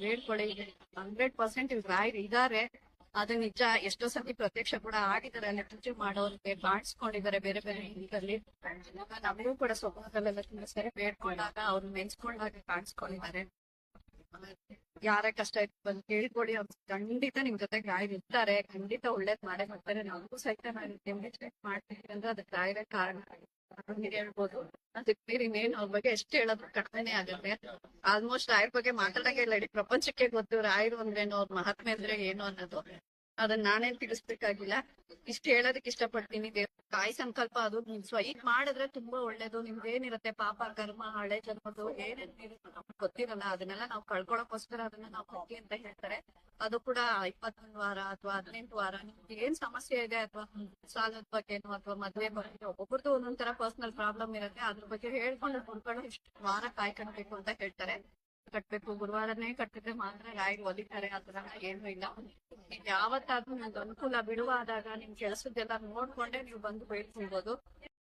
ಹೇಳ್ಕೊಳ್ಳಿ. 100% ಇಲ್ಲಿ ರಾಯರು ಇದಾರೆ. ಅದು ನಿಜ. ಎಷ್ಟೋ ಸತಿ ಪ್ರತ್ಯಕ್ಷ ಕೂಡ ಆಗಿದ್ದಾರೆ. ಅಲ್ಲಿ ಪೂಜೆ ಮಾಡೋರಿಗೆ ಕಾಣಿಸ್ಕೊಂಡಿದ್ದಾರೆ ಬೇರೆ ಬೇರೆ ರೀತಿಯಲ್ಲಿ. ನಮಗೂ ಕೂಡ ಸ್ವಭಾವದಲ್ಲೆಲ್ಲ ತುಂಬಾ ಸರಿ ಬೇಡ್ಕೊಂಡಾಗ ಅವ್ರು ನೆನ್ಸ್ಕೊಂಡಾಗ ಕಾಣಿಸ್ಕೊಂಡಿದ್ದಾರೆ. ಯಾರೇ ಕಷ್ಟ ಇತ್ತು ಬಂದು ಕೇಳ್ಕೊಡಿ, ಅವ್ರು ಖಂಡಿತ ನಿಮ್ ಜೊತೆಗೆ ರಾಯರು ಇರ್ತಾರೆ. ಖಂಡಿತ ಒಳ್ಳೇದ್ ಮಾಡೇ ಮಾಡ್ತಾರೆ. ನಮಗೂ ಸಹಿತ ನಾವು ನಿಮ್ಗೆ ಚೆಕ್ ಮಾಡ್ತೀವಿ ಅಂದ್ರೆ ಅದಕ್ಕೆ ರಾಯರೇ ಕಾರಣ ಹಂಗೆ ಹೇಳ್ಬೋದು. ಅದಕ್ಕೆ ಬೇರೆ ಇನ್ನೇನು ಅವ್ರ ಬಗ್ಗೆ ಎಷ್ಟು ಹೇಳೋದು ಕಡಿಮೆನೆ ಆಗುತ್ತೆ. ಆಲ್ಮೋಸ್ಟ್ ರಾಯರ್ ಬಗ್ಗೆ ಮಾತಾಡಂಗೆ ಇಲ್ಲ. ಇಡೀ ಪ್ರಪಂಚಕ್ಕೆ ಗೊತ್ತು ರಾಯರು ಅಂದ್ರೇನು, ಅವ್ರ ಮಹಾತ್ಮೆ ಅಂದ್ರೆ ಏನು ಅನ್ನೋದು. ಅದನ್ನ ನಾನೇನ್ ತಿಳಿಸ್ಬೇಕಾಗಿಲ್ಲ. ಇಷ್ಟ ಹೇಳೋದಕ್ಕೆ ಇಷ್ಟಪಡ್ತೀನಿ. ಕಾಯಿ ಸಂಕಲ್ಪ ಅದು ಸ್ವೈಪ್ ಮಾಡಿದ್ರೆ ತುಂಬಾ ಒಳ್ಳೇದು. ನಿಮ್ದೇನಿರುತ್ತೆ ಪಾಪ ಕರ್ಮ ಹಳೆ ಜನ್ಮದ್ದು ಏನೇನ್ ನಮ್ಗೆ ಗೊತ್ತಿರಲ್ಲ. ಅದನ್ನೆಲ್ಲ ನಾವು ಕಳ್ಕೊಳಕೋಸ್ಕರ ಅದನ್ನ ನಾವು ಹೋಗಿ ಅಂತ ಹೇಳ್ತಾರೆ. ಅದು ಕೂಡ 21 ವಾರ ಅಥವಾ 18 ವಾರ. ನಿಮ್ಗೆ ಏನ್ ಸಮಸ್ಯೆ ಇದೆ ಅಥವಾ ಸಾಲದ ಬಗ್ಗೆನೋ ಅಥವಾ ಮದ್ವೆ ಬಗ್ಗೆ ಒಬ್ಬೊಬ್ರದ್ದು ಒಂದೊಂದ್ ತರ ಪರ್ಸನಲ್ ಪ್ರಾಬ್ಲಮ್ ಇರುತ್ತೆ. ಅದ್ರ ಬಗ್ಗೆ ಹೇಳ್ಕೊಂಡು ಕುಡ್ಕೊಂಡು ಇಷ್ಟು ವಾರ ಕಾಯ್ಕೊಳ್ಬೇಕು ಅಂತ ಹೇಳ್ತಾರೆ. ಕಟ್ಬೇಕು, ಗುರುವಾರನೇ ಕಟ್ಟಿದ್ರೆ ಮಾತ್ರ ರಾಯರು ಒಲಿತಾರೆ. ಆತರ ಏನು ಇಲ್ಲ. ಯಾವತ್ತಾದ್ರೂ ನಿಮ್ಗೆ ಅನುಕೂಲ ಬಿಡುವಾದಾಗ ನಿಮ್ ಕೆಲ್ಸದ್ದೆಲ್ಲ ನೋಡ್ಕೊಂಡೆ ನೀವು ಬಂದು ಬೇಡ್ಕೊಳ್ಬೋದು.